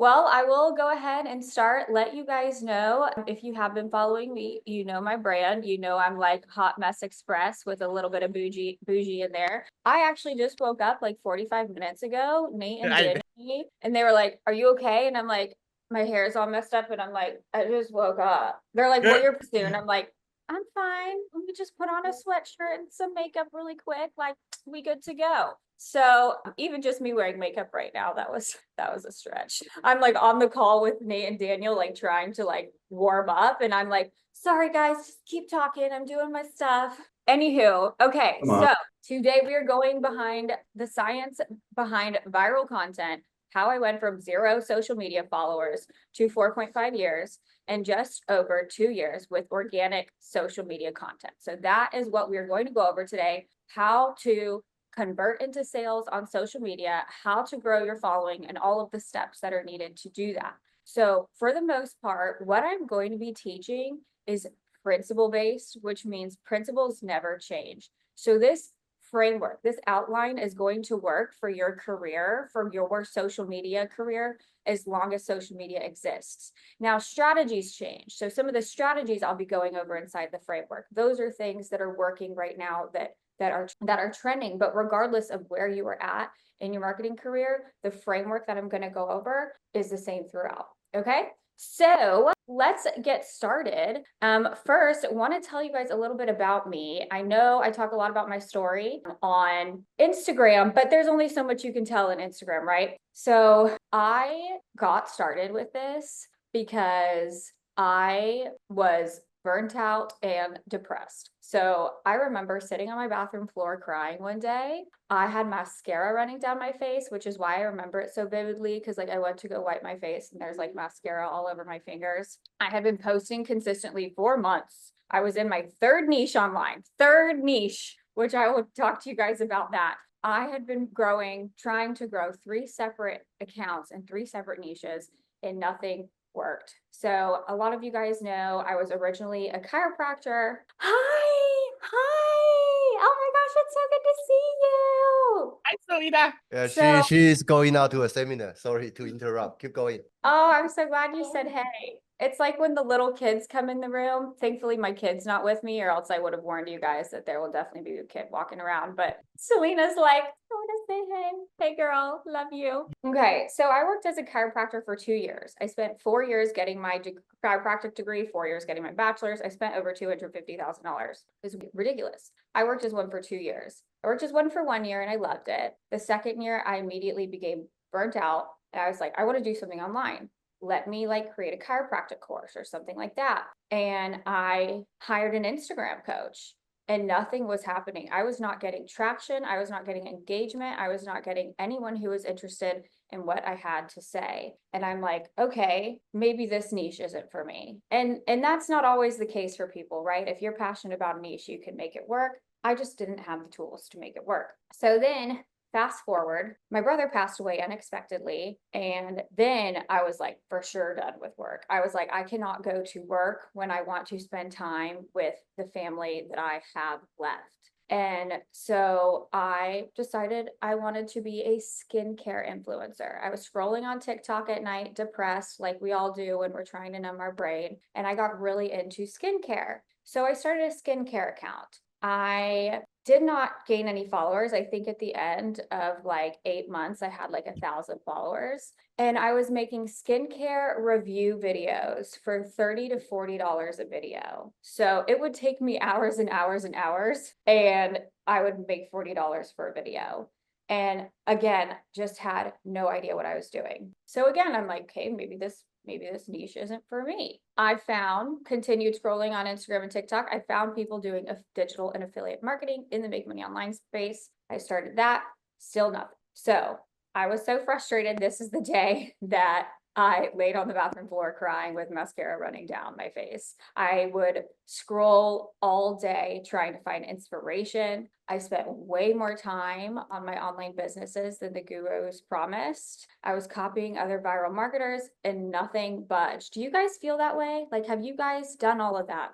Well, I will go ahead and let you guys know. If you have been following me, you know my brand. You know I'm like Hot Mess Express with a little bit of bougie in there. I actually just woke up like 45 minutes ago. Nate and I Danny, and they were like, "Are you okay?" And I'm like, "My hair's all messed up," and I'm like, "I just woke up." They're like, "Well, you're soon." I'm like, "I'm fine. Let me just put on a sweatshirt and some makeup really quick. Like, we good to go." So even just me wearing makeup right now, that was a stretch. I'm like on the call with Nate and Daniel, like trying to like warm up, and I'm like, sorry guys, just keep talking. I'm doing my stuff. Anywho, okay, Come on. so today we are going behind the science behind viral content, how I went from 0 social media followers to 4.5 years and just over 2 years with organic social media content. So that is what we're going to go over today, how to convert into sales on social media, how to grow your following, and all of the steps that are needed to do that. So for the most part, what I'm going to be teaching is principle based, which means principles never change. So this framework, this outline is going to work for your career, for your social media career, as long as social media exists. Now, strategies change. So some of the strategies I'll be going over inside the framework, those are things that are working right now that are trending. But regardless of where you are at in your marketing career, the framework that I'm going to go over is the same throughout. Okay. So let's get started. First, I want to tell you guys a little bit about me. I know I talk a lot about my story on Instagram, but there's only so much you can tell in Instagram, right? So I got started with this because I was burnt out and depressed. So I remember sitting on my bathroom floor crying one day. I had mascara running down my face, which is why I remember it so vividly, because like I went to go wipe my face and there's like mascara all over my fingers. I had been posting consistently for months. I was in my third niche online, which I will talk to you guys about that. I had been trying to grow 3 separate accounts and 3 separate niches, and nothing worked. So a lot of you guys know I was originally a chiropractor. Hi. Oh my gosh, it's so good to see you. Hi, Selena. Yeah, So, she's going out to a seminar. Sorry to interrupt. Keep going. oh, I'm so glad you said hey. It's like when the little kids come in the room. Thankfully, my kid's not with me, or else I would have warned you guys that there will definitely be a kid walking around. But Selena's like, I want to say hey. Hey, girl, love you. Okay, so I worked as a chiropractor for 2 years. I spent 4 years getting my chiropractic degree, 4 years getting my bachelor's. I spent over $250,000. It was ridiculous. I worked as one for 2 years. I worked as one for 1 year and I loved it. The second year, I immediately became burnt out. And I was like, I want to do something online. Let me like create a chiropractic course or something like that. And I hired an Instagram coach and nothing was happening. I was not getting traction. I was not getting engagement. I was not getting anyone who was interested in what I had to say. And I'm like, okay, maybe this niche isn't for me. And that's not always the case for people, right? If you're passionate about a niche, you can make it work. I just didn't have the tools to make it work. So then fast forward, my brother passed away unexpectedly. And then I was like, for sure done with work. I was like, I cannot go to work when I want to spend time with the family that I have left. And so I decided I wanted to be a skincare influencer. I was scrolling on TikTok at night, depressed, like we all do when we're trying to numb our brain. And I got really into skincare. So I started a skincare account. I did not gain any followers. I think at the end of like 8 months, I had like 1,000 followers. And I was making skincare review videos for $30 to $40 a video. So it would take me hours and hours and hours, and I would make $40 for a video. And again, just had no idea what I was doing. So again, I'm like, okay, maybe this niche isn't for me. Continued scrolling on Instagram and TikTok. I found people doing digital and affiliate marketing in the Make Money Online space. I started that, still nothing. So I was so frustrated. This is the day that I laid on the bathroom floor crying with mascara running down my face. I would scroll all day trying to find inspiration. I spent way more time on my online businesses than the gurus promised. I was copying other viral marketers and nothing budged. Do you guys feel that way? Like, have you guys done all of that?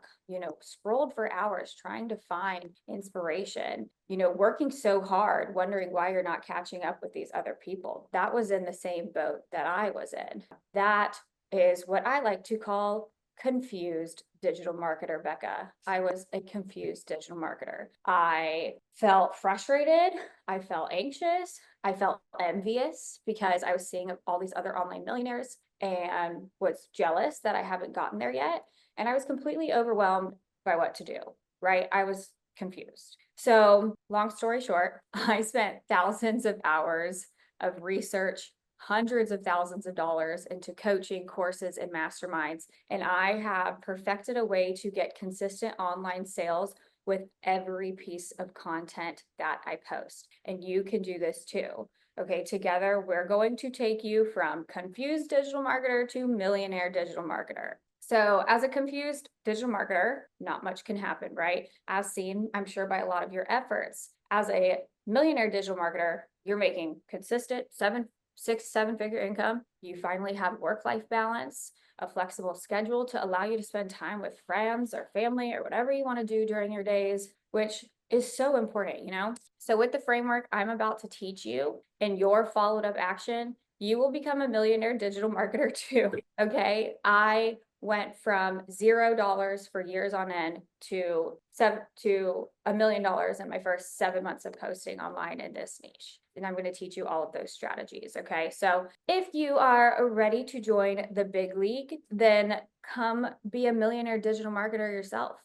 Scrolled for hours trying to find inspiration, working so hard, wondering why you're not catching up with these other people. That was in the same boat that I was in. That is what I like to call confused digital marketer, Becca. I was a confused digital marketer. I felt frustrated. I felt anxious. I felt envious because I was seeing all these other online millionaires and was jealous that I haven't gotten there yet. And I was completely overwhelmed by what to do, right? I was confused. So, long story short, I spent thousands of hours of research, hundreds of thousands of dollars into coaching courses and masterminds. And I have perfected a way to get consistent online sales with every piece of content that I post. And you can do this too. Okay, together we're going to take you from confused digital marketer to millionaire digital marketer. So as a confused digital marketer, not much can happen, right? As seen, I'm sure, by a lot of your efforts. As a millionaire digital marketer, you're making consistent 6-7 figure income. You finally have work-life balance, a flexible schedule to allow you to spend time with friends or family or whatever you want to do during your days, which is so important, So with the framework I'm about to teach you and your followed up action, you will become a millionaire digital marketer too. Okay. I went from $0 for years on end to $1 million in my first 7 months of posting online in this niche. And I'm going to teach you all of those strategies. Okay. So if you are ready to join the big league, then come be a millionaire digital marketer yourself.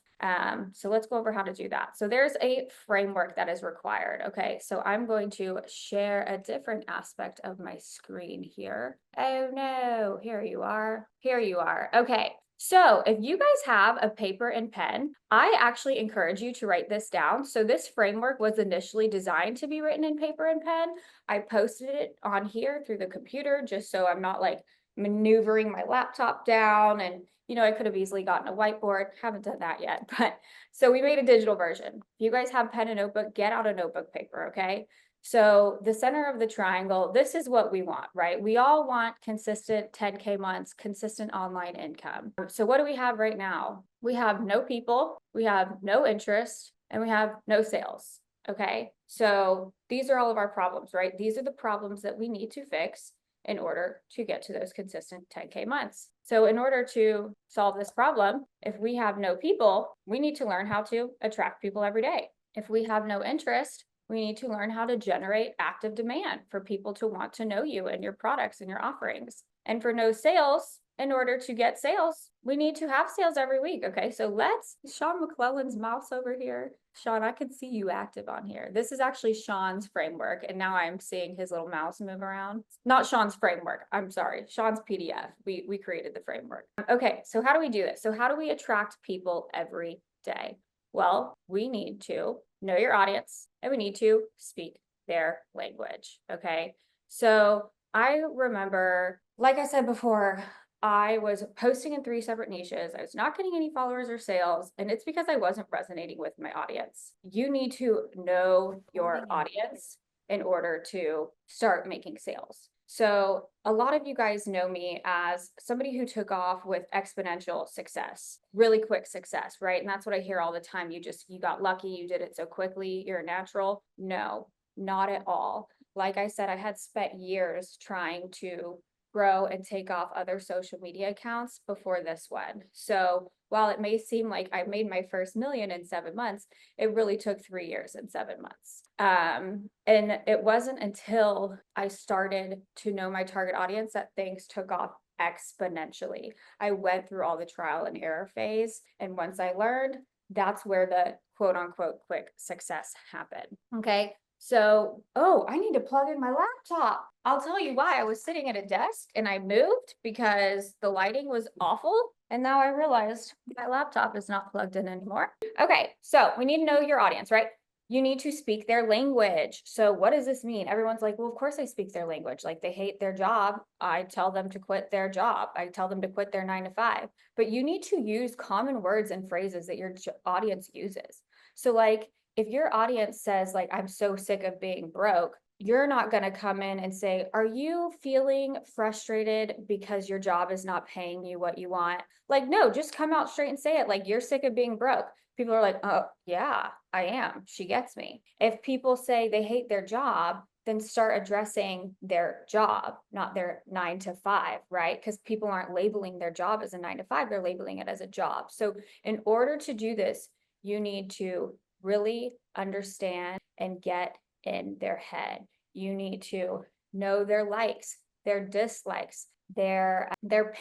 So let's go over how to do that. So there's a framework that is required. Okay. So I'm going to share a different aspect of my screen here. Oh no, here you are. Here you are. Okay. So if you guys have a paper and pen, I actually encourage you to write this down. So this framework was initially designed to be written in paper and pen. I posted it on here through the computer just so I'm not like maneuvering my laptop down, and I could have easily gotten a whiteboard. Haven't done that yet, but so we made a digital version. If you guys have pen and notebook, get out a notebook paper, okay? So the center of the triangle, this is what we want, right? We all want consistent 10K months, consistent online income. So what do we have right now? We have no people, we have no interest, and we have no sales, okay? So these are all of our problems, right? These are the problems that we need to fix in order to get to those consistent 10K months. So in order to solve this problem, if we have no people, we need to learn how to attract people every day. If we have no interest, we need to learn how to generate active demand for people to want to know you and your products and your offerings. And for no sales, in order to get sales, we need to have sales every week. Okay, so let's Sean McClellan's mouse over here. Sean, I can see you active on here. This is actually Sean's framework, and now I'm seeing his little mouse move around. Not Sean's framework. I'm sorry, Sean's PDF. We created the framework. Okay, so how do we do this? So how do we attract people every day? Well, we need to know your audience and we need to speak their language. Okay, so I remember, like I said before, I was posting in 3 separate niches. I was not getting any followers or sales, and it's because I wasn't resonating with my audience. You need to know your audience in order to start making sales. So a lot of you guys know me as somebody who took off with exponential success, really quick success, right? And that's what I hear all the time. You got lucky, you did it so quickly, you're a natural. No, not at all. Like I said, I had spent years trying to grow and take off other social media accounts before this one. So while it may seem like I made my first million in 7 months, it really took 3 years and 7 months. And it wasn't until I started to know my target audience that things took off exponentially. I went through all the trial and error phase. And once I learned, that's where the quote unquote quick success happened. Okay. So, I need to plug in my laptop. I'll tell you why. I was sitting at a desk and I moved because the lighting was awful. And now I realized my laptop is not plugged in anymore. Okay, so we need to know your audience, right? You need to speak their language. So what does this mean? Everyone's like, well, of course I speak their language. Like they hate their job. I tell them to quit their job. I tell them to quit their 9 to 5. But you need to use common words and phrases that your audience uses. So like, if your audience says like, I'm so sick of being broke, you're not going to come in and say, are you feeling frustrated because your job is not paying you what you want? Like, no, just come out straight and say it. Like, you're sick of being broke. People are like, oh, yeah, I am. She gets me. If people say they hate their job, then start addressing their job, not their 9 to 5, right? Because people aren't labeling their job as a 9 to 5, they're labeling it as a job. So in order to do this, you need to really understand and get in their head. You need to know their likes, their dislikes, their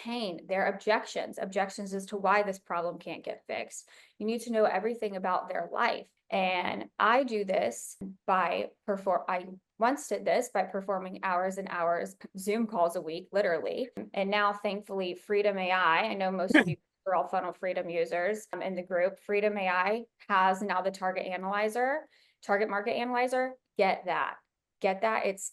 pain, their objections as to why this problem can't get fixed. You need to know everything about their life. And I do this by I once did this by performing hours and hours Zoom calls a week, literally. And now, thankfully, Freedom AI, I know most of you are all Funnel Freedom users in the group. Freedom AI has now the target market analyzer. Get that.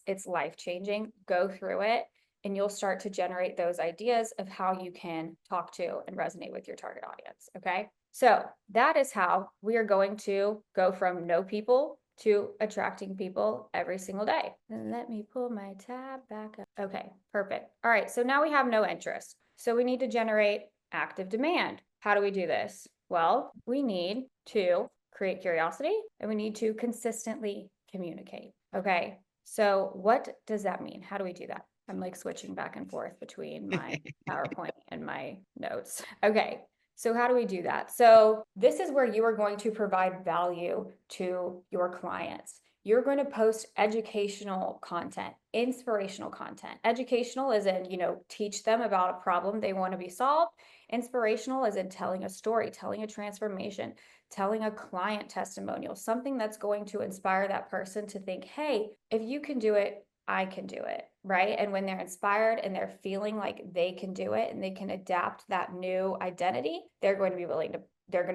It's life-changing. Go through it, and you'll start to generate those ideas of how you can talk to and resonate with your target audience. Okay. So that is how we are going to go from no people to attracting people every single day. And let me pull my tab back up. Okay, perfect. All right, so now we have no interest. So we need to generate active demand. How do we do this? Well, we need to create curiosity and we need to consistently communicate. Okay, so what does that mean? How do we do that? I'm like switching back and forth between my PowerPoint and my notes. Okay, so how do we do that? So this is where you are going to provide value to your clients. You're going to post educational content, inspirational content. Educational is in, teach them about a problem they want to be solved. Inspirational is in telling a story, telling a transformation, telling a client testimonial, something that's going to inspire that person to think, hey, if you can do it, I can do it, right? And when they're inspired and they're feeling like they can do it and they can adapt that new identity, they're going to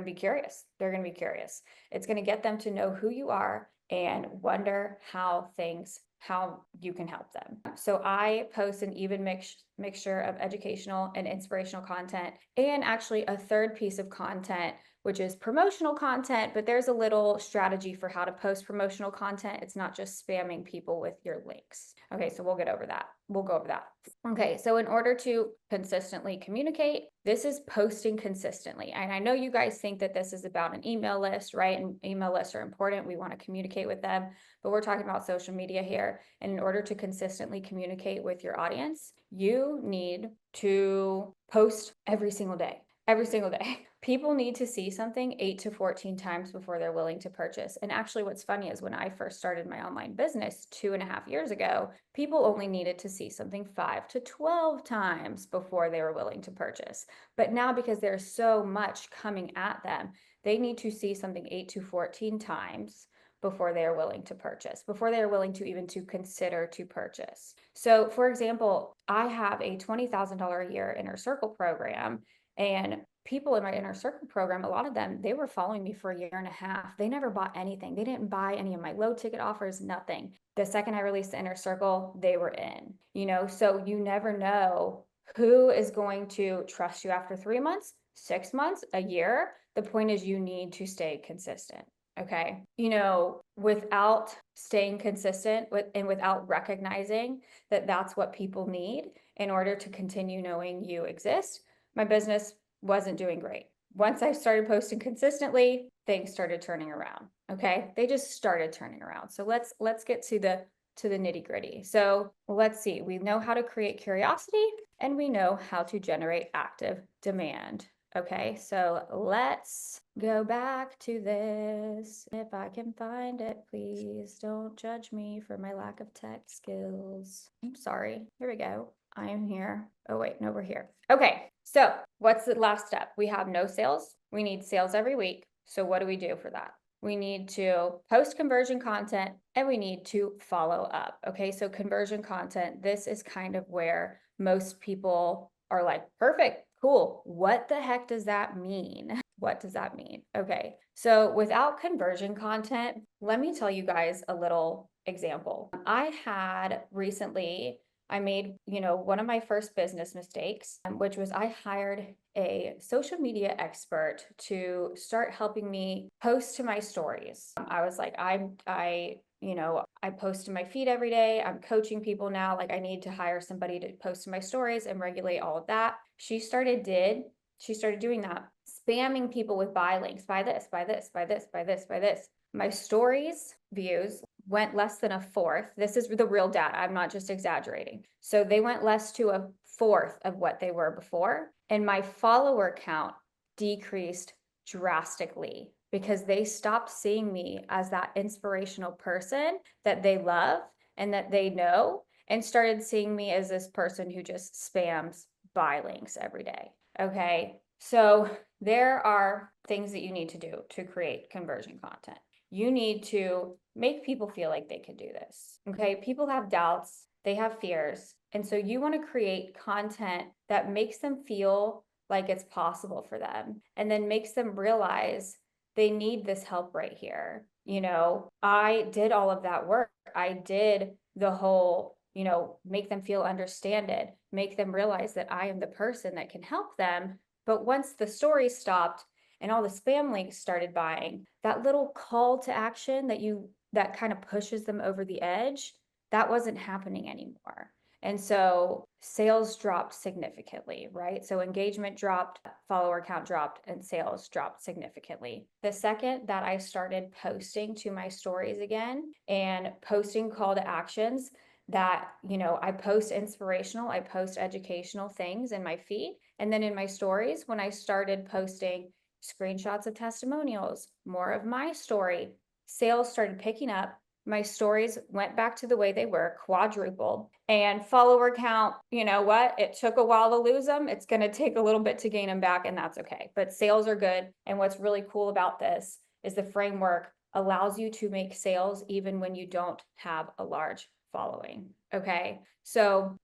be curious. They're going to be curious. It's going to get them to know who you are and wonder how you can help them. So I post an even mixture of educational and inspirational content, and actually a third piece of content, which is promotional content, but there's a little strategy for how to post promotional content. It's not just spamming people with your links. Okay, so we'll go over that. Okay, so in order to consistently communicate, this is posting consistently. And I know you guys think that this is about an email list, right? And email lists are important. We want to communicate with them, but we're talking about social media here. And in order to consistently communicate with your audience, you need to post every single day. Every single day. People need to see something 8 to 14 times before they're willing to purchase. And actually, what's funny is when I first started my online business 2.5 years ago, people only needed to see something 5 to 12 times before they were willing to purchase. But now, because there's so much coming at them, they need to see something 8 to 14 times before they are willing to purchase, before they are willing to even to consider to purchase. So, for example, I have a $20,000 a year inner circle program. And people in my inner circle program, a lot of them, they were following me for 1.5 years. They never bought anything. They didn't buy any of my low ticket offers, nothing. The second I released the inner circle, they were in, so you never know who is going to trust you after 3 months, 6 months, a year. The point is you need to stay consistent. Okay. Without staying consistent and without recognizing that that's what people need in order to continue knowing you exist, my business wasn't doing great. Once I started posting consistently, things started turning around. Okay. They just started turning around. So let's get to the nitty gritty. So let's see, we know how to create curiosity and we know how to generate active demand. Okay, so let's go back to this. If I can find it, please don't judge me for my lack of tech skills. I'm sorry. Here we go. I am here. Oh, wait, no, we're here. Okay, so what's the last step? We have no sales. We need sales every week. So what do we do for that? We need to post conversion content and we need to follow up. Okay, so conversion content, this is kind of where most people are like, perfect, cool. What the heck does that mean? What does that mean? Okay, so without conversion content, let me tell you guys a little example. I had recently I made, one of my first business mistakes, which was I hired a social media expert to start helping me post to my stories. I was like, I post to my feed every day. I'm coaching people now. Like I need to hire somebody to post to my stories and regulate all of that. She started doing that, spamming people with buy links, buy this, buy this, buy this, buy this, buy this. My stories views went less than a fourth. This is the real data. I'm not just exaggerating. So they went less to a fourth of what they were before. And my follower count decreased drastically because they stopped seeing me as that inspirational person that they love and that they know, and started seeing me as this person who just spams buy links every day. Okay. So there are things that you need to do to create conversion content. You need to make people feel like they can do this. Okay. People have doubts, they have fears. And so you want to create content that makes them feel like it's possible for them, and then makes them realize they need this help right here. I did all of that work. I did the whole, make them feel understood, make them realize that I am the person that can help them. But once the story stopped and all the spam links started buying, that little call to action that kind of pushes them over the edge, that wasn't happening anymore. And so sales dropped significantly, right? So engagement dropped, follower count dropped, and sales dropped significantly. The second that I started posting to my stories again and posting call to actions, that, I post inspirational, I post educational things in my feed. And then in my stories, when I started posting screenshots of testimonials, more of my story, sales started picking up. My stories went back to the way they were, quadrupled, and follower count, it took a while to lose them. It's going to take a little bit to gain them back, and that's okay. But sales are good. And what's really cool about this is the framework allows you to make sales even when you don't have a large following. Okay. So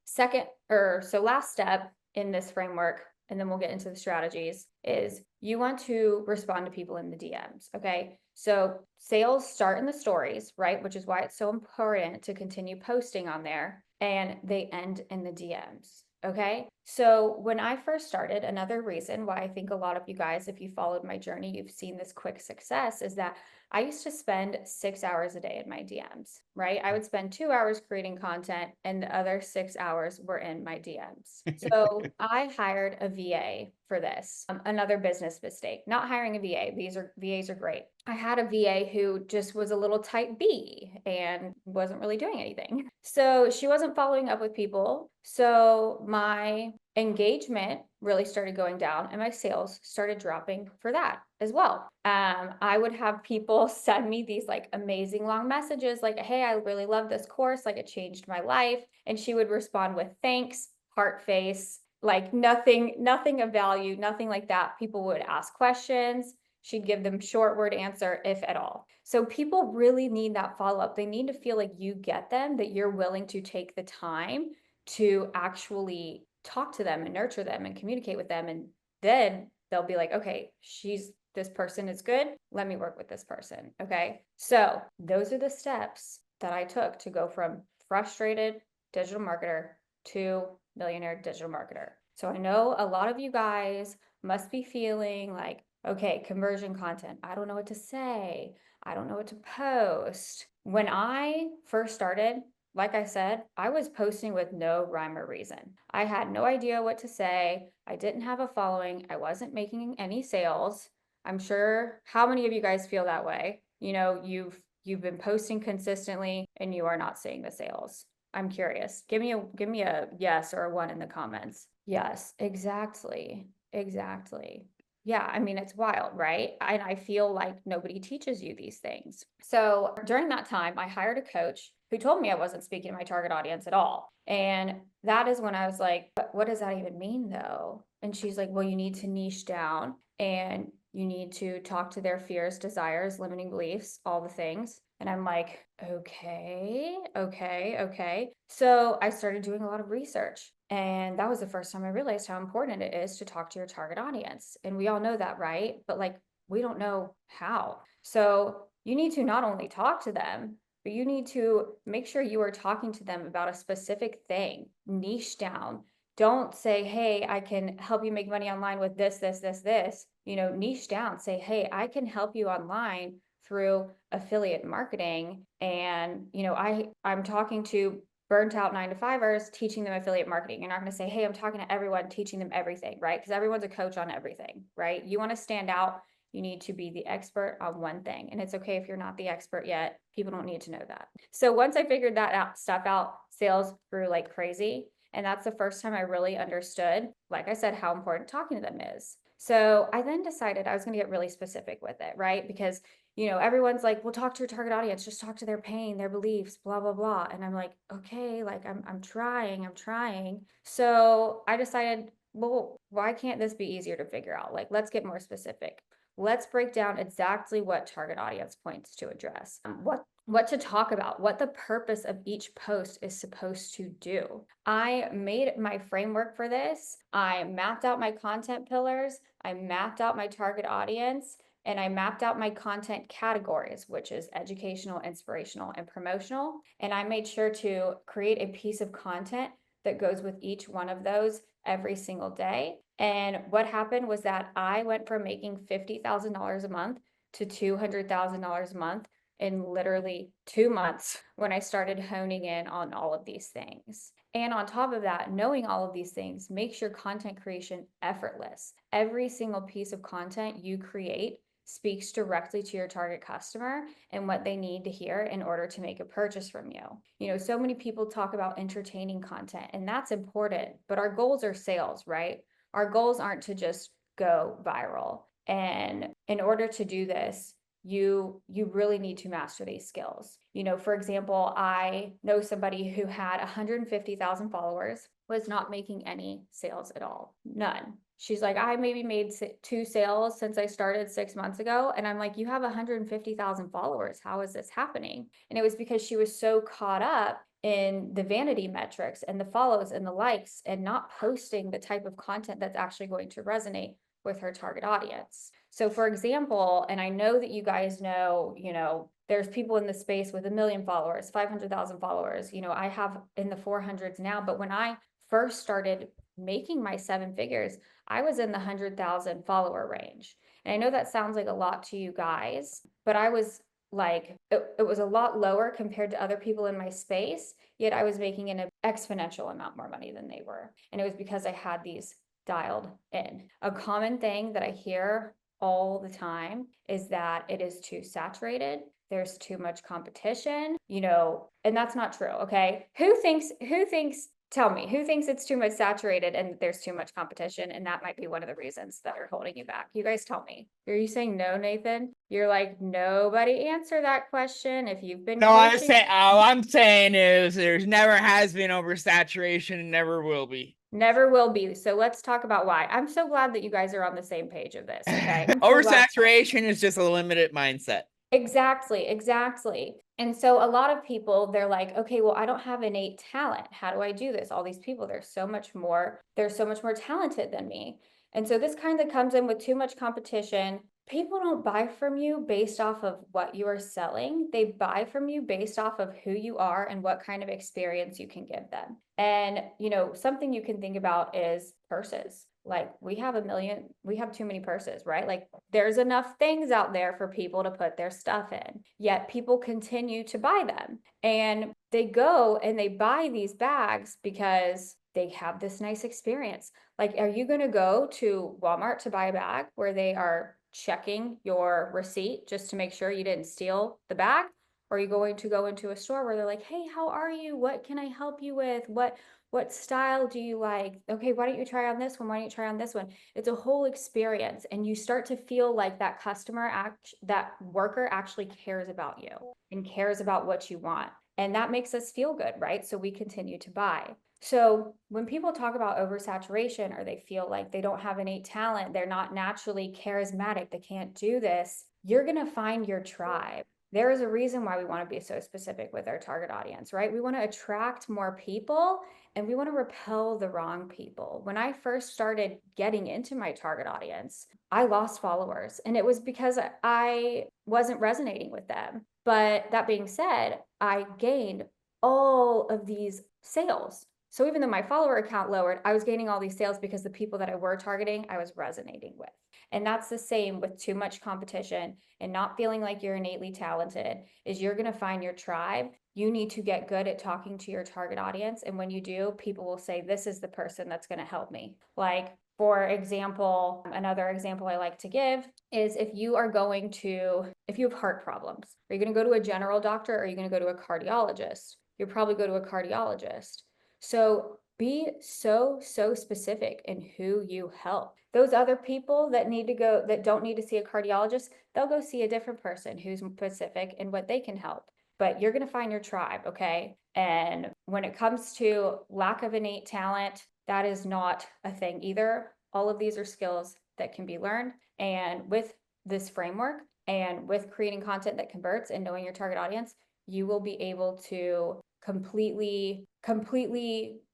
last step in this framework, and then we'll get into the strategies, is you want to respond to people in the DMs. Okay. So sales start in the stories, right? Which is why it's so important to continue posting on there, and they end in the DMs. Okay. So when I first started, another reason why I think a lot of you guys, if you followed my journey, you've seen this quick success, is that I used to spend 6 hours a day in my DMs, right? I would spend 2 hours creating content and the other 6 hours were in my DMs. So I hired a VA for this. Another business mistake, not hiring a VA. VAs are great. I had a VA who just was a little type B and wasn't really doing anything. So she wasn't following up with people. So my engagement really started going down and my sales started dropping for that as well. I would have people send me these like amazing long messages like, hey, I really love this course. Like it changed my life. And she would respond with thanks, heart face, like nothing of value, nothing like that. People would ask questions. She'd give them short word answer, if at all. So people really need that follow-up. They need to feel like you get them, that you're willing to take the time to actually talk to them and nurture them and communicate with them. And then they'll be like, okay, this person is good. Let me work with this person. Okay. So those are the steps that I took to go from frustrated digital marketer to millionaire digital marketer. So I know a lot of you guys must be feeling like, okay, conversion content. I don't know what to say. I don't know what to post. When I first started, like I said, I was posting with no rhyme or reason. I had no idea what to say. I didn't have a following. I wasn't making any sales. I'm sure how many of you guys feel that way? You've been posting consistently and you are not seeing the sales. I'm curious. Give me a yes or a one in the comments. Yes, exactly. Exactly. Yeah, I mean, it's wild, right? And I feel like nobody teaches you these things. So during that time, I hired a coach who told me I wasn't speaking to my target audience at all. And that is when I was like, what does that even mean though? And she's like, well, you need to niche down and you need to talk to their fears, desires, limiting beliefs, all the things. And I'm like, okay. So I started doing a lot of research. And that was the first time I realized how important it is to talk to your target audience. And we all know that, right? But like, we don't know how. So you need to not only talk to them, but you need to make sure you are talking to them about a specific thing, niche down. Don't say, hey, I can help you make money online with this, this, this, this. Niche down. Say, hey, I can help you online through affiliate marketing. And, I'm talking to burnt out 9-to-5ers, teaching them affiliate marketing. You're not going to say, hey, I'm talking to everyone, teaching them everything, right? Because everyone's a coach on everything, right? You want to stand out. You need to be the expert on one thing. And it's okay if you're not the expert yet. People don't need to know that. So once I figured that stuff out, sales grew like crazy. And that's the first time I really understood, like I said, how important talking to them is. So I then decided I was going to get really specific with it, right? Because everyone's like, well, talk to your target audience, just talk to their pain, their beliefs, blah, blah, blah. And I'm like, okay, like I'm trying. So I decided, well, why can't this be easier to figure out? Like, let's get more specific. Let's break down exactly what target audience points to address, what to talk about, what the purpose of each post is supposed to do. I made my framework for this. I mapped out my content pillars. I mapped out my target audience. And I mapped out my content categories, which is educational, inspirational, and promotional. And I made sure to create a piece of content that goes with each one of those every single day. And what happened was that I went from making $50,000 a month to $200,000 a month in literally 2 months when I started honing in on all of these things. And on top of that, knowing all of these things makes your content creation effortless. Every single piece of content you create speaks directly to your target customer and what they need to hear in order to make a purchase from you. So many people talk about entertaining content, and that's important, but our goals are sales, right? Our goals aren't to just go viral. And in order to do this, you really need to master these skills. For example, I know somebody who had 150,000 followers, was not making any sales at all. None. She's like, I maybe made 2 sales since I started 6 months ago. And I'm like, you have 150,000 followers. How is this happening? And it was because she was so caught up in the vanity metrics and the follows and the likes and not posting the type of content that's actually going to resonate with her target audience. So for example, and I know that you guys know, there's people in the space with 1 million followers, 500,000 followers. I have in the 400s now, but when I first started making my 7 figures, I was in the 100,000 follower range. And I know that sounds like a lot to you guys, but I was like, it was a lot lower compared to other people in my space, yet I was making an exponential amount more money than they were. And it was because I had these dialed in. A common thing that I hear all the time is that it is too saturated. There's too much competition, and that's not true. Okay. Tell me, who thinks it's too much saturated and there's too much competition? And that might be one of the reasons that are holding you back. You guys tell me. Are you saying no, Nathan? You're like, nobody answer that question. If you've been No, I coaching, say all I'm saying is there's never has been oversaturation and never will be. never will be. So let's talk about why. I'm so glad that you guys are on the same page of this. Okay. Oversaturation is just a limited mindset. Exactly. And so a lot of people, they're like, okay, well, I don't have innate talent. How do I do this? All these people, they're so much more talented than me. And so this kind of comes in with too much competition. People don't buy from you based off of what you are selling. They buy from you based off of who you are and what kind of experience you can give them. And, something you can think about is purses. Like we have too many purses, right? Like there's enough things out there for people to put their stuff in, yet people continue to buy them. And they go and they buy these bags because they have this nice experience. Like, are you going to go to Walmart to buy a bag where they are checking your receipt just to make sure you didn't steal the bag? Or are you going to go into a store where they're like, hey, how are you? What can I help you with? What style do you like? Okay, why don't you try on this one? Why don't you try on this one? It's a whole experience. And you start to feel like that that worker actually cares about you and cares about what you want. And that makes us feel good, right? So we continue to buy. So when people talk about oversaturation or they feel like they don't have innate talent, they're not naturally charismatic, they can't do this, you're going to find your tribe. There is a reason why we want to be so specific with our target audience, right? We want to attract more people and we want to repel the wrong people. When I first started getting into my target audience, I lost followers. And it was because I wasn't resonating with them. But that being said, I gained all of these sales. So even though my follower account lowered, I was gaining all these sales because the people that I were targeting, I was resonating with. And that's the same with too much competition and not feeling like you're innately talented, is you're going to find your tribe. You need to get good at talking to your target audience. And when you do, people will say, this is the person that's going to help me. Like, for example, another example I like to give is if you have heart problems, are you going to go to a general doctor or are you going to go to a cardiologist? You'll probably go to a cardiologist. So be so specific in who you help. Those other people that don't need to see a cardiologist, they'll go see a different person who's specific in what they can help. But you're going to find your tribe, okay? And when it comes to lack of innate talent, that is not a thing either. All of these are skills that can be learned. And with this framework and with creating content that converts and knowing your target audience, you will be able to completely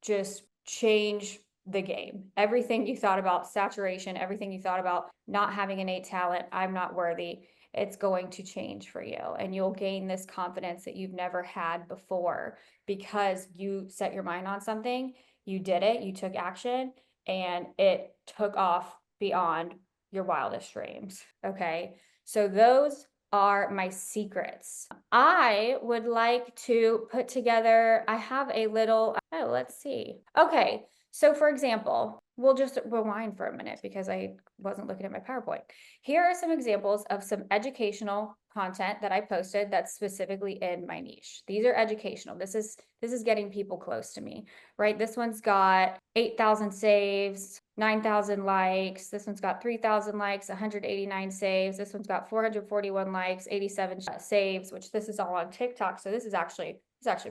just change the game. Everything you thought about saturation, everything you thought about not having innate talent, I'm not worthy, it's going to change for you. And you'll gain this confidence that you've never had before because you set your mind on something, you did it, you took action, and it took off beyond your wildest dreams. Okay. So those are my secrets. I would like to put together, I have a little, let's see. Okay. So for example, we'll just rewind for a minute because I wasn't looking at my PowerPoint. Here are some examples of some educational content that I posted that's specifically in my niche. These are educational. This is getting people close to me, right? This one's got 8,000 saves, 9,000 likes. This one's got 3,000 likes, 189 saves. This one's got 441 likes, 87 saves, which this is all on TikTok. So this is actually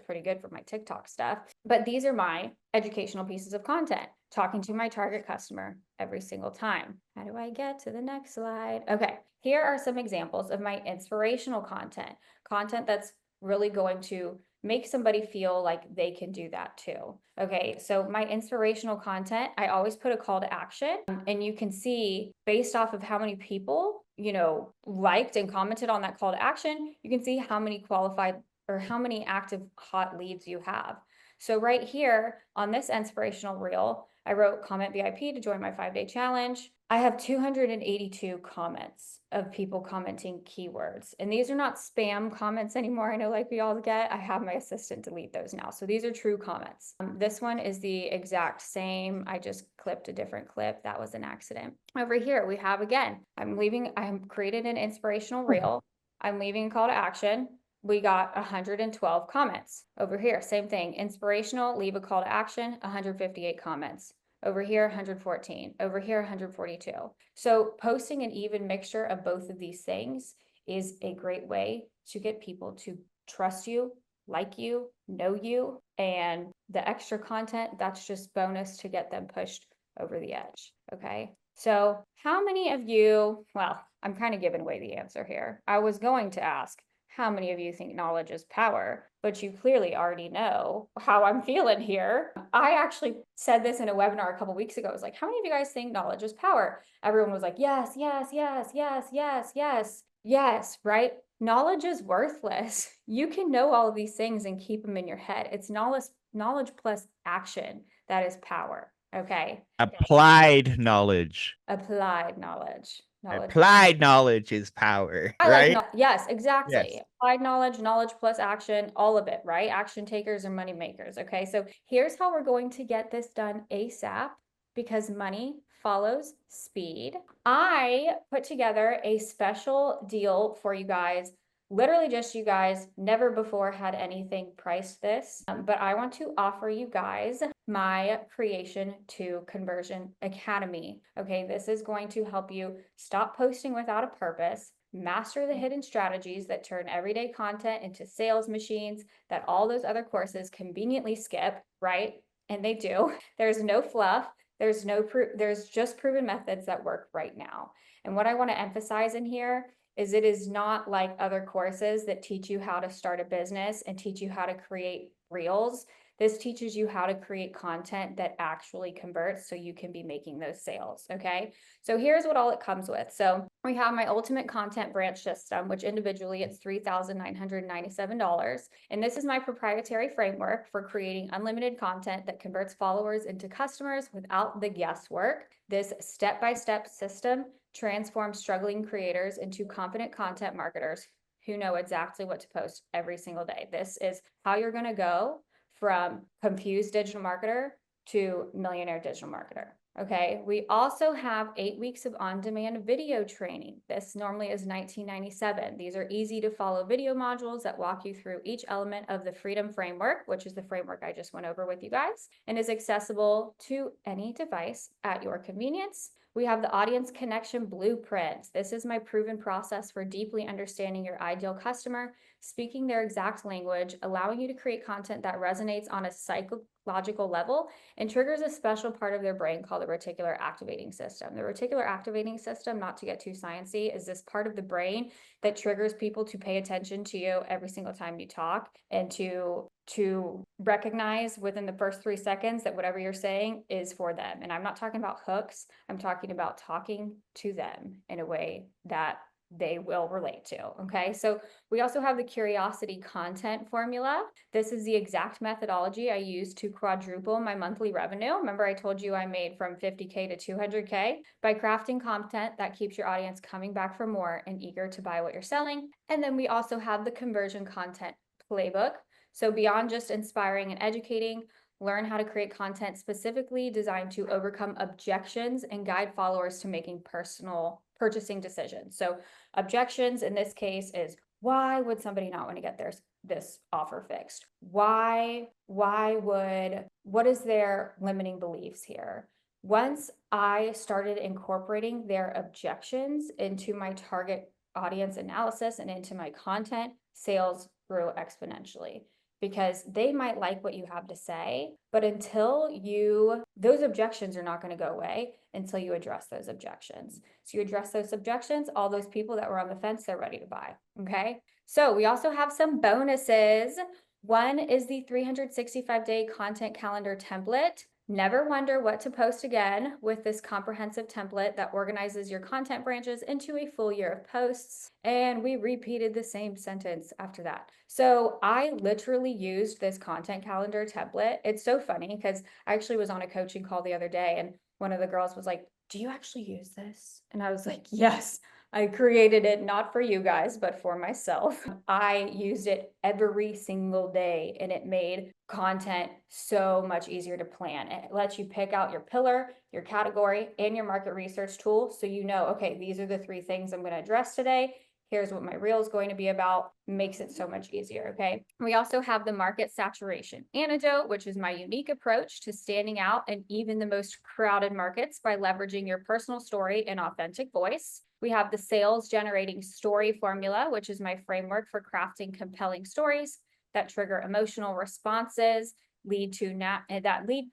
pretty good for my TikTok stuff. But these are my educational pieces of content, talking to my target customer every single time. How do I get to the next slide? Okay, here are some examples of my inspirational content that's really going to make somebody feel like they can do that too. Okay, so my inspirational content, I always put a call to action, and you can see based off of how many people, liked and commented on that call to action, you can see how many qualified or how many active hot leads you have. So right here on this inspirational reel, I wrote comment VIP to join my 5-day challenge. I have 282 comments of people commenting keywords. And these are not spam comments anymore. I know like we all get, I have my assistant delete those now. So these are true comments. This one is the exact same. I just clipped a different clip. That was an accident. Over here, we have again, I'm created an inspirational reel. I'm leaving a call to action. We got 112 comments. Over here, same thing, inspirational, leave a call to action, 158 comments. Over here, 114. Over here, 142. So posting an even mixture of both of these things is a great way to get people to trust you, like you, know you, and the extra content, that's just bonus to get them pushed over the edge, okay? So how many of you, well, I'm kind of giving away the answer here. I was going to ask, how many of you think knowledge is power? But you clearly already know how I'm feeling here. I actually said this in a webinar a couple weeks ago. I was like, how many of you guys think knowledge is power? Everyone was like, yes, yes, yes, yes, yes, yes, yes, right? Knowledge is worthless. You can know all of these things and keep them in your head. It's knowledge plus action that is power. Okay. Applied knowledge. Applied knowledge. Applied knowledge is power, right? Yes, exactly. Yes. Applied knowledge plus action, all of it, right? Action takers and money makers. Okay, so here's how we're going to get this done ASAP because money follows speed. I put together a special deal for you guys. Literally just you guys, never before had anything priced this, but I want to offer you guys my Creation to Conversion Academy. Okay, this is going to help you stop posting without a purpose, master the hidden strategies that turn everyday content into sales machines that all those other courses conveniently skip, right? And they do. There's no fluff. There's just proven methods that work right now. And what I want to emphasize in here is it is not like other courses that teach you how to start a business and teach you how to create reels. This teaches you how to create content that actually converts so you can be making those sales, okay? So here's what all it comes with. So we have my ultimate content branch system, which individually it's $3,997. And this is my proprietary framework for creating unlimited content that converts followers into customers without the guesswork. This step-by-step system transforms struggling creators into confident content marketers who know exactly what to post every single day. This is how you're going to go from confused digital marketer to millionaire digital marketer. Okay, we also have 8 weeks of on-demand video training. This normally is $19.97. These are easy to follow video modules that walk you through each element of the Freedom Framework, which is the framework I just went over with you guys, and is accessible to any device at your convenience. We have the Audience Connection Blueprint. This is my proven process for deeply understanding your ideal customer, speaking their exact language, allowing you to create content that resonates on a psychological level and triggers a special part of their brain called the reticular activating system. The reticular activating system, not to get too sciencey, is this part of the brain that triggers people to pay attention to you every single time you talk and to recognize within the first 3 seconds that whatever you're saying is for them. And I'm not talking about hooks. I'm talking about talking to them in a way that they will relate to. Okay. So we also have the curiosity content formula. This is the exact methodology I use to quadruple my monthly revenue. Remember, I told you I made from 50K to 200K by crafting content that keeps your audience coming back for more and eager to buy what you're selling. And then we also have the conversion content playbook. So beyond just inspiring and educating, learn how to create content specifically designed to overcome objections and guide followers to making personal purchasing decisions. So objections in this case is, why would somebody not want to get this offer fixed? What is their limiting beliefs here? Once I started incorporating their objections into my target audience analysis and into my content, sales grew exponentially. Because they might like what you have to say, but those objections are not going to go away until you address those objections. So you address those objections, all those people that were on the fence, they're ready to buy. Okay. So we also have some bonuses. One is the 365-day content calendar template. Never wonder what to post again with this comprehensive template that organizes your content branches into a full year of posts. And we repeated the same sentence after that. So I literally used this content calendar template. It's so funny because I actually was on a coaching call the other day and one of the girls was like, "Do you actually use this?" And I was like, "Yes, I created it not for you guys, but for myself." I used it every single day and it made content so much easier to plan. It lets you pick out your pillar, your category, and your market research tool. So you know, okay, these are the 3 things I'm going to address today. Here's what my reel is going to be about. Makes it so much easier. Okay. We also have the market saturation antidote, which is my unique approach to standing out in even the most crowded markets by leveraging your personal story and authentic voice. We have the sales generating story formula, which is my framework for crafting compelling stories that trigger emotional responses, lead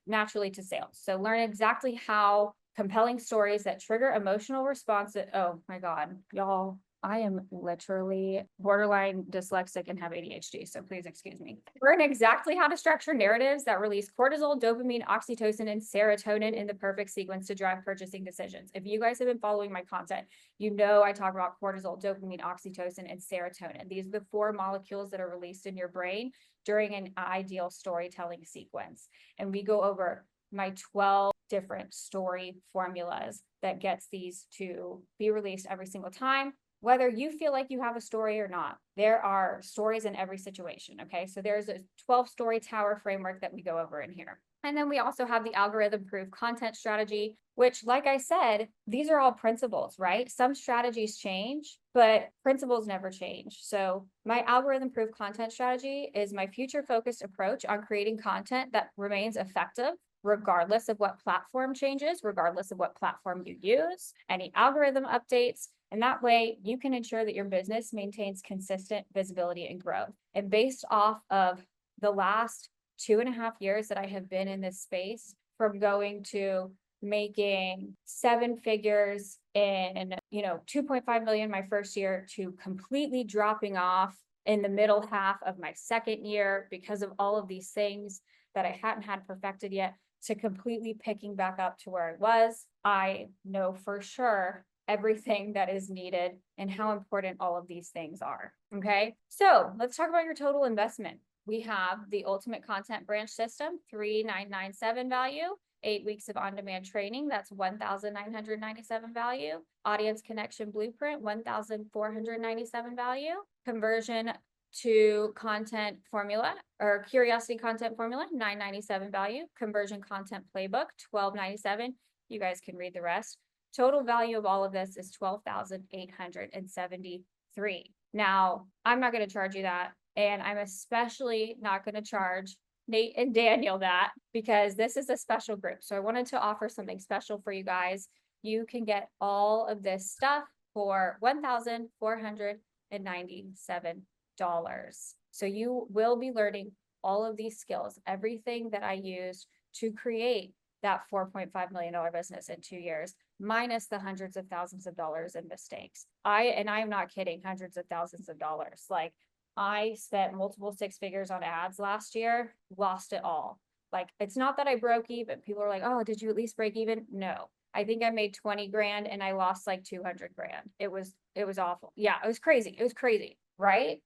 naturally to sales. So learn exactly how compelling stories that trigger emotional responses. Oh my God, y'all. I am literally borderline dyslexic and have ADHD, so please excuse me. Learn exactly how to structure narratives that release cortisol, dopamine, oxytocin, and serotonin in the perfect sequence to drive purchasing decisions. If you guys have been following my content, you know I talk about cortisol, dopamine, oxytocin, and serotonin. These are the 4 molecules that are released in your brain during an ideal storytelling sequence. And we go over my 12 different story formulas that gets these to be released every single time. Whether you feel like you have a story or not, there are stories in every situation. Okay. So there's a 12 story tower framework that we go over in here. And then we also have the algorithm proof content strategy, which, like I said, these are all principles, right? Some strategies change, but principles never change. So my algorithm proof content strategy is my future focused approach on creating content that remains effective regardless of what platform changes, regardless of what platform you use, any algorithm updates. And that way you can ensure that your business maintains consistent visibility and growth. And based off of the last 2.5 years that I have been in this space, from going to making 7 figures in, 2.5 million my first year to completely dropping off in the middle half of my second year because of all of these things, that I hadn't had perfected yet to completely picking back up to where I was. I know for sure everything that is needed and how important all of these things are. Okay, so let's talk about your total investment. We have the ultimate content branch system, $3,997 value. 8 weeks of on-demand training, that's $1,997 value. Audience connection blueprint, $1,497 value. Conversion to content formula or curiosity content formula, $997 value. Conversion content playbook, $1297. You guys can read the rest. Total value of all of this is $12,873. Now, I'm not going to charge you that, and I'm especially not going to charge Nate and Daniel that, because this is a special group. So I wanted to offer something special for you guys. You can get all of this stuff for $1,497. So you will be learning all of these skills, everything that I used to create that $4.5 million business in 2 years, minus the hundreds of thousands of dollars in mistakes. I'm not kidding, hundreds of thousands of dollars. Like, I spent multiple 6 figures on ads last year, lost it all. Like, it's not that I broke even. People are like, oh, did you at least break even? No, I think I made 20 grand and I lost like 200 grand. It was awful. Yeah, it was crazy. It was crazy. Right.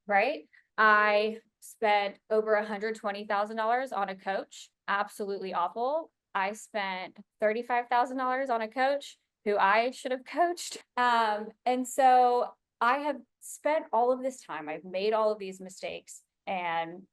I spent over $120,000 on a coach. Absolutely awful. I spent $35,000 on a coach who I should have coached. And so I have spent all of this time, I've made all of these mistakes, and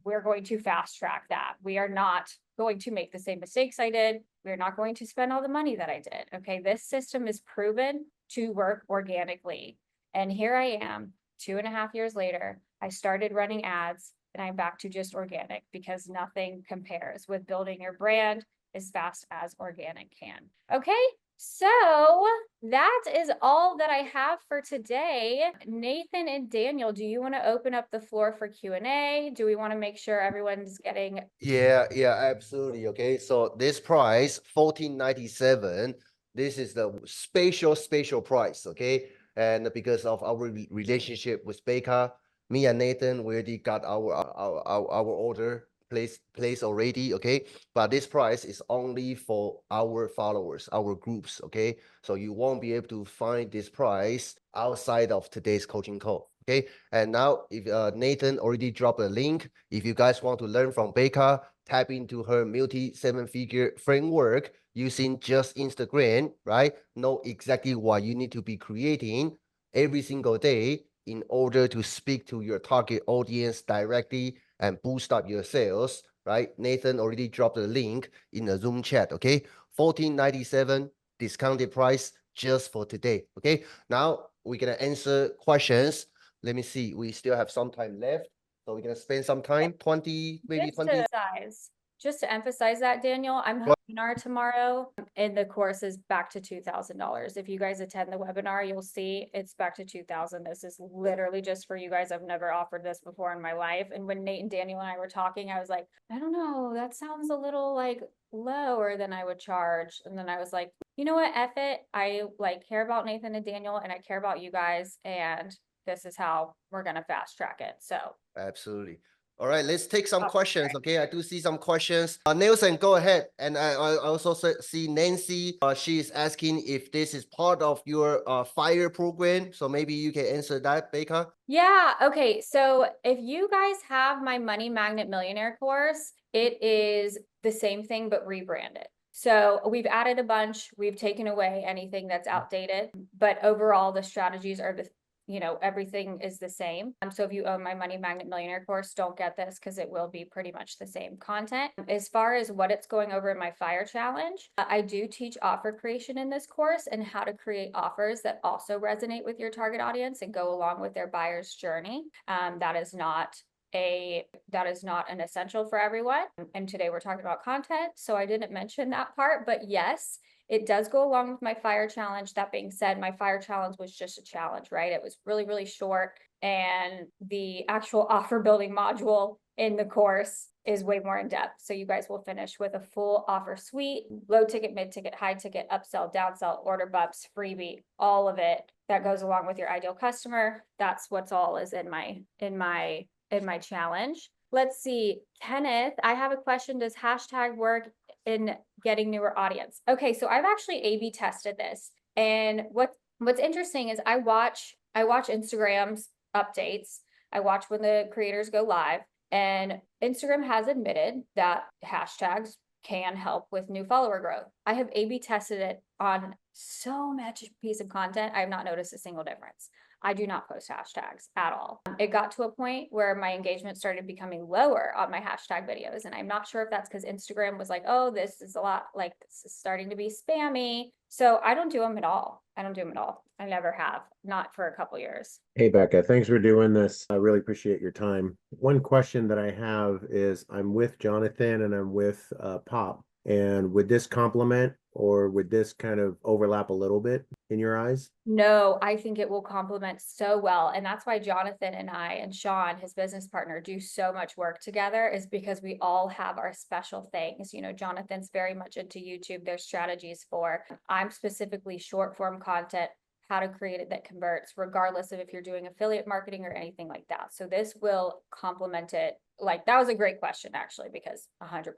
we're going to fast track that. We are not going to make the same mistakes I did. We're not going to spend all the money that I did. Okay. This system is proven to work organically. And here I am 2.5 years later, I started running ads and I'm back to just organic, because nothing compares with building your brand as fast as organic can. Okay. So that is all that I have for today. Nathan and Daniel, do you want to open up the floor for Q&A? Do we want to make sure everyone's getting? Yeah, absolutely. Okay, so this price, 1497, this is the special price, okay? And because of our relationship with Becca, me and Nathan, we already got our order placed already, okay? But this price is only for our followers, our groups, okay? So you won't be able to find this price outside of today's coaching call. Okay, and now if Nathan already dropped a link, if you guys want to learn from Becca, tap into her multi 7-figure framework using just Instagram, right? Know exactly what you need to be creating every single day in order to speak to your target audience directly and boost up your sales, right? Nathan already dropped the link in the Zoom chat, okay? 1497 discounted price just for today, okay? Now we're gonna answer questions. Let me see. We still have some time left. So we're going to spend some time, 20, maybe 20. Just to emphasize that, Daniel, I'm having a webinar tomorrow and the course is back to $2,000. If you guys attend the webinar, you'll see it's back to $2,000. This is literally just for you guys. I've never offered this before in my life. And when Nate and Daniel and I were talking, I was like, I don't know, that sounds a little like lower than I would charge. And then I was like, you know what, F it. I like care about Nathan and Daniel and I care about you guys. And this is how we're going to fast track it. So absolutely. All right, let's take some questions. Okay, I do see some questions. Nelson, go ahead. And I also see Nancy. She is asking if this is part of your FIRE program. So maybe you can answer that, Becca. Yeah. Okay. So if you guys have my Money Magnet Millionaire course, it is the same thing, but rebranded. So we've added a bunch. We've taken away anything that's outdated, but overall the strategies are the everything is the same. So if you own my Money Magnet Millionaire course, don't get this because it will be pretty much the same content. As far as what it's going over in my FIRE challenge, I do teach offer creation in this course and how to create offers that also resonate with your target audience and go along with their buyer's journey. That is not an essential for everyone. And today we're talking about content. So I didn't mention that part, but yes, it does go along with my FIRE challenge. That being said, my FIRE challenge was just a challenge, right? It was really, really short. And the actual offer building module in the course is way more in depth. So you guys will finish with a full offer suite, low ticket, mid ticket, high ticket, upsell, downsell, order bumps, freebie, all of it that goes along with your ideal customer. That's what's all is in my challenge. Let's see, Kenneth, I have a question. Does hashtag work in getting newer audience? Okay, so I've actually A/B tested this. And what's interesting is I watch Instagram's updates. I watch when the creators go live, and Instagram has admitted that hashtags can help with new follower growth. I have A/B tested it on so much piece of content. I have not noticed a single difference. I do not post hashtags at all. It got to a point where my engagement started becoming lower on my hashtag videos. And I'm not sure if that's because Instagram was like, oh, this is a lot, like this is starting to be spammy. So I don't do them at all. I don't do them at all. I never have, not for a couple years. Hey, Becca, thanks for doing this. I really appreciate your time. One question that I have is I'm with Jonathan and I'm with Pop. And would this complement or would this kind of overlap a little bit in your eyes? No, I think it will complement so well. And that's why Jonathan and I and Sean, his business partner, do so much work together, is because we all have our special things. You know, Jonathan's very much into YouTube. There's strategies for, I'm specifically short form content, how to create it that converts, regardless of if you're doing affiliate marketing or anything like that. So this will complement it. Like, that was a great question, actually, because 100%.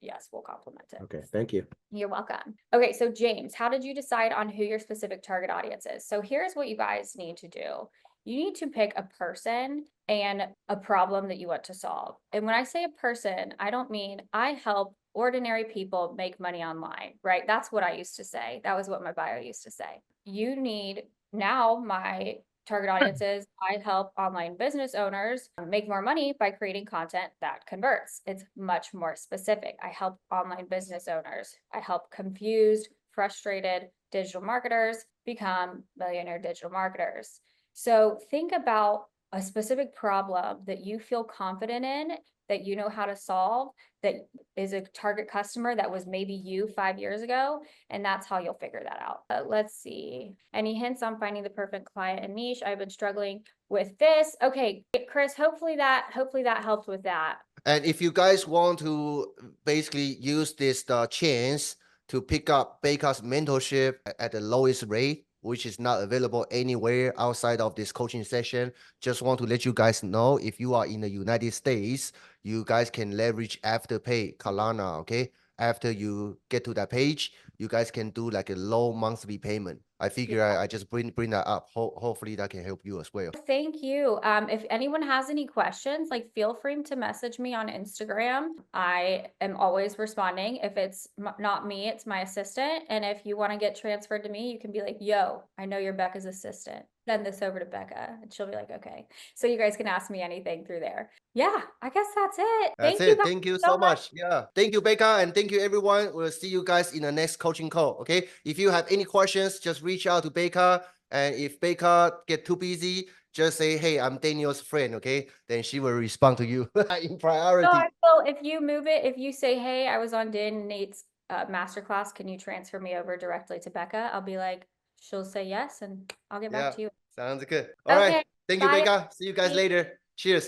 Yes, we'll complement it. Okay, thank you. You're welcome. Okay, so James, how did you decide on who your specific target audience is? So here's what you guys need to do. You need to pick a person and a problem that you want to solve. And when I say a person, I don't mean I help ordinary people make money online, right? That's what I used to say. That was what my bio used to say. You need, now my target audiences, I help online business owners make more money by creating content that converts. It's much more specific. I help online business owners. I help confused, frustrated digital marketers become millionaire digital marketers. So think about a specific problem that you feel confident in, that you know how to solve, that is a target customer that was maybe you 5 years ago, and that's how you'll figure that out. Let's see. Any hints on finding the perfect client and niche? I've been struggling with this. Okay, Chris, hopefully that helped with that. And if you guys want to basically use this chance to pick up Becca's mentorship at the lowest rate, which is not available anywhere outside of this coaching session, just want to let you guys know, if you are in the United States, you guys can leverage Afterpay, Kalana, okay? After you get to that page, you guys can do like a low monthly payment. I figure I just bring that up. Hopefully that can help you as well. Thank you. If anyone has any questions, like feel free to message me on Instagram. I am always responding. If it's not me, it's my assistant. And if you want to get transferred to me, you can be like, yo, I know you're Becca's assistant. Send this over to Becca. And she'll be like, okay. So you guys can ask me anything through there. Yeah, I guess that's it. That's Thank you it. guys Thank you so much. Yeah. Thank you, Becca. And thank you, everyone. We'll see you guys in the next coaching call. Okay. If you have any questions, just reach out to Becca. And if Becca get too busy, just say, hey, I'm Daniel's friend. Okay. Then she will respond to you in priority. So I will, if you move it, if you say, hey, I was on Dan and Nate's masterclass, can you transfer me over directly to Becca? I'll be like, she'll say yes, and I'll get back to you. Sounds good. All right. Okay, Thank you, bye. Becca. See you guys later. Cheers.